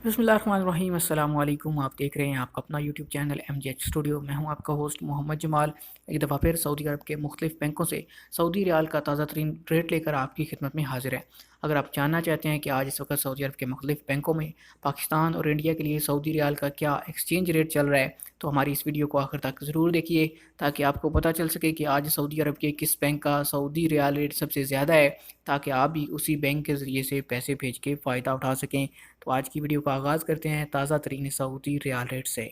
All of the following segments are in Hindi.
बिस्मिल्लाहिर्रहमानिर्रहीम अस्सलाम वालेकुम। आप देख रहे हैं आपका अपना यूट्यूब चैनल MJH स्टूडियो। मैं हूं आपका होस्ट मोहम्मद जमाल। एक दफ़ा फिर सऊदी अरब के मुख्तलिफ बैंकों से सऊदी रियाल का ताज़ा तरीन रेट लेकर आपकी खिदमत में हाजिर है। अगर आप जानना चाहते हैं कि आज इस वक्त सऊदी अरब के मुख्तलिफ बैंकों में पाकिस्तान और इंडिया के लिए सऊदी रियाल का क्या एक्सचेंज रेट चल रहा है, तो हमारी इस वीडियो को आखिर तक ज़रूर देखिए, ताकि आपको पता चल सके कि आज सऊदी अरब के किस बैंक का सऊदी रियाल रेट सबसे ज़्यादा है, ताकि आप भी उसी बैंक के ज़रिए से पैसे भेज के फ़ायदा उठा सकें। तो आज की वीडियो का आगाज़ करते हैं ताज़ा तरीन सऊदी रियाल रेट से।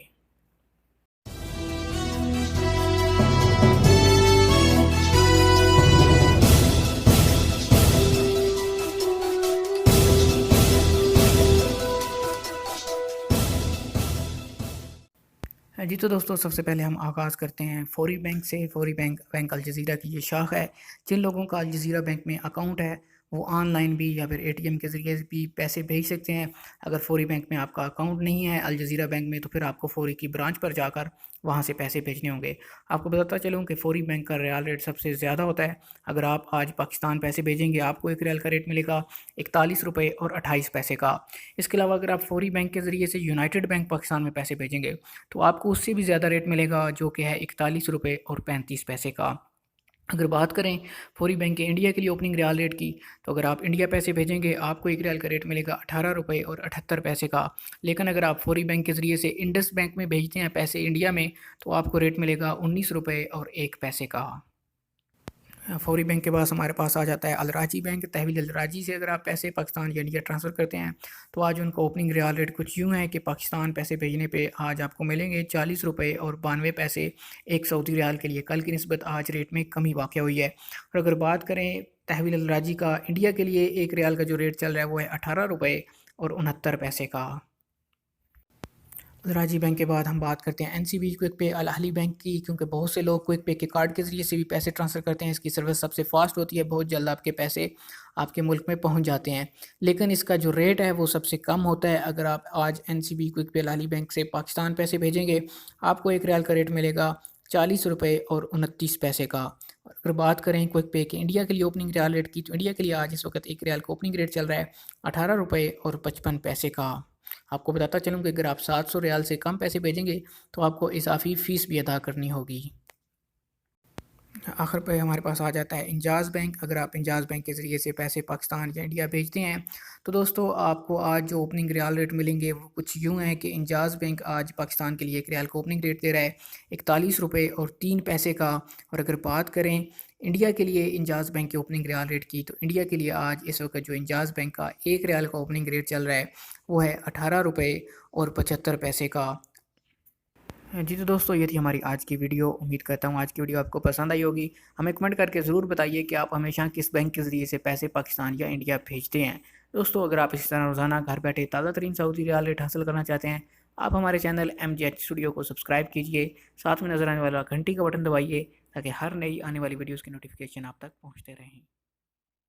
जी तो दोस्तों, सबसे पहले हम आगाज़ करते हैं फौरी बैंक से। फौरी बैंक बैंक अल जज़ीरा की ये शाख है। जिन लोगों का अल जज़ीरा बैंक में अकाउंट है वो ऑनलाइन भी या फिर ATM के ज़रिए भी पैसे भेज सकते हैं। अगर फौरी बैंक में आपका अकाउंट नहीं है अल जज़ीरा बैंक में, तो फिर आपको फौरी की ब्रांच पर जाकर वहाँ से पैसे भेजने होंगे। आपको बताता चलूँ कि फौरी बैंक का रियाल रेट सबसे ज़्यादा होता है। अगर आप आज पाकिस्तान पैसे भेजेंगे, आपको एक रियाल का रेट मिलेगा 41 रुपये और 28 पैसे का। इसके अलावा अगर आप फौरी बैंक के ज़रिए से यूनाइटेड बैंक पाकिस्तान में पैसे भेजेंगे, तो आपको उससे भी ज़्यादा रेट मिलेगा, जो कि है 41 रुपये और 35 पैसे का। अगर बात करें फौरी बैंक के इंडिया के लिए ओपनिंग रियाल रेट की, तो अगर आप इंडिया पैसे भेजेंगे आपको एक रियाल का रेट मिलेगा 18 रुपये और 78 पैसे का। लेकिन अगर आप फौरी बैंक के ज़रिए से इंडस बैंक में भेजते हैं पैसे इंडिया में, तो आपको रेट मिलेगा 19 रुपये और 1 पैसे का। फौरी बैंक के पास हमारे पास आ जाता है अल राजी बैंक। तहवील अल राजी से अगर आप पैसे पाकिस्तान या इंडिया ट्रांसफ़र करते हैं, तो आज उनका ओपनिंग रियाल रेट कुछ यूँ है कि पाकिस्तान पैसे भेजने पे आज आपको मिलेंगे 40 रुपये और 92 पैसे एक सऊदी रियाल के लिए। कल की निस्बत आज रेट में कमी वाक़ हुई है। और अगर बात करें तहवील अल राजी का, इंडिया के लिए एक रियाल का जो रेट चल रहा है वो है 18 रुपये और 69 पैसे का। राजी बैंक के बाद हम बात करते हैं NCB क्विक पे अल अहली बैंक की, क्योंकि बहुत से लोग क्विक पे के कार्ड के ज़रिए से भी पैसे ट्रांसफ़र करते हैं। इसकी सर्विस सबसे फ़ास्ट होती है, बहुत जल्द आपके पैसे आपके मुल्क में पहुंच जाते हैं। लेकिन इसका जो रेट है वो सबसे कम होता है। अगर आप आज NCB क्विक पे अल अहली बैंक से पाकिस्तान पैसे भेजेंगे, आपको एक रियाल का रेट मिलेगा 40 रुपये और 29 पैसे का। और अगर बात करें क्विक पे के इंडिया के लिए ओपनिंग रियाल रेट की, तो इंडिया के लिए आज इस वक्त एक रियाल का ओपनिंग रेट चल रहा है 18 रुपये और 55 पैसे का। आपको बताता चलूँ कि अगर आप 700 रियाल से कम पैसे भेजेंगे, तो आपको इज़ाफ़ी फ़ीस भी अदा करनी होगी। आखिर पे हमारे पास आ जाता है इंजाज़ बैंक। अगर आप इंजाज़ बैंक के ज़रिए से पैसे पाकिस्तान या इंडिया भेजते हैं, तो दोस्तों आपको आज जो ओपनिंग रियाल रेट मिलेंगे वो कुछ यूँ हैं कि इंजाज़ बैंक आज पाकिस्तान के लिए एक रियाल का ओपनिंग रेट दे रहा है 41 रुपये और 3 पैसे का। और अगर बात करें इंडिया के लिए इंजाज़ बैंक के ओपनिंग रियाल रेट की, तो इंडिया के लिए आज इस वक्त जो इंजाज़ बैंक का एक रियाल का ओपनिंग रेट चल रहा है वो है 18 रुपये और 75 पैसे का। जी तो दोस्तों, ये थी हमारी आज की वीडियो। उम्मीद करता हूँ आज की वीडियो आपको पसंद आई होगी। हमें कमेंट करके ज़रूर बताइए कि आप हमेशा किस बैंक के ज़रिए से पैसे पाकिस्तान या इंडिया भेजते हैं। दोस्तों, अगर आप इसी तरह रोज़ाना घर बैठे ताज़ा तरीन सऊदी रियाल रेट हासिल करना चाहते हैं, आप हमारे चैनल MJH स्टूडियो को सब्सक्राइब कीजिए। साथ में नज़र आने वाला घंटी का बटन दबाइए, ताकि हर नई आने वाली वीडियोज़ की नोटिफिकेशन आप तक पहुँचते रहें।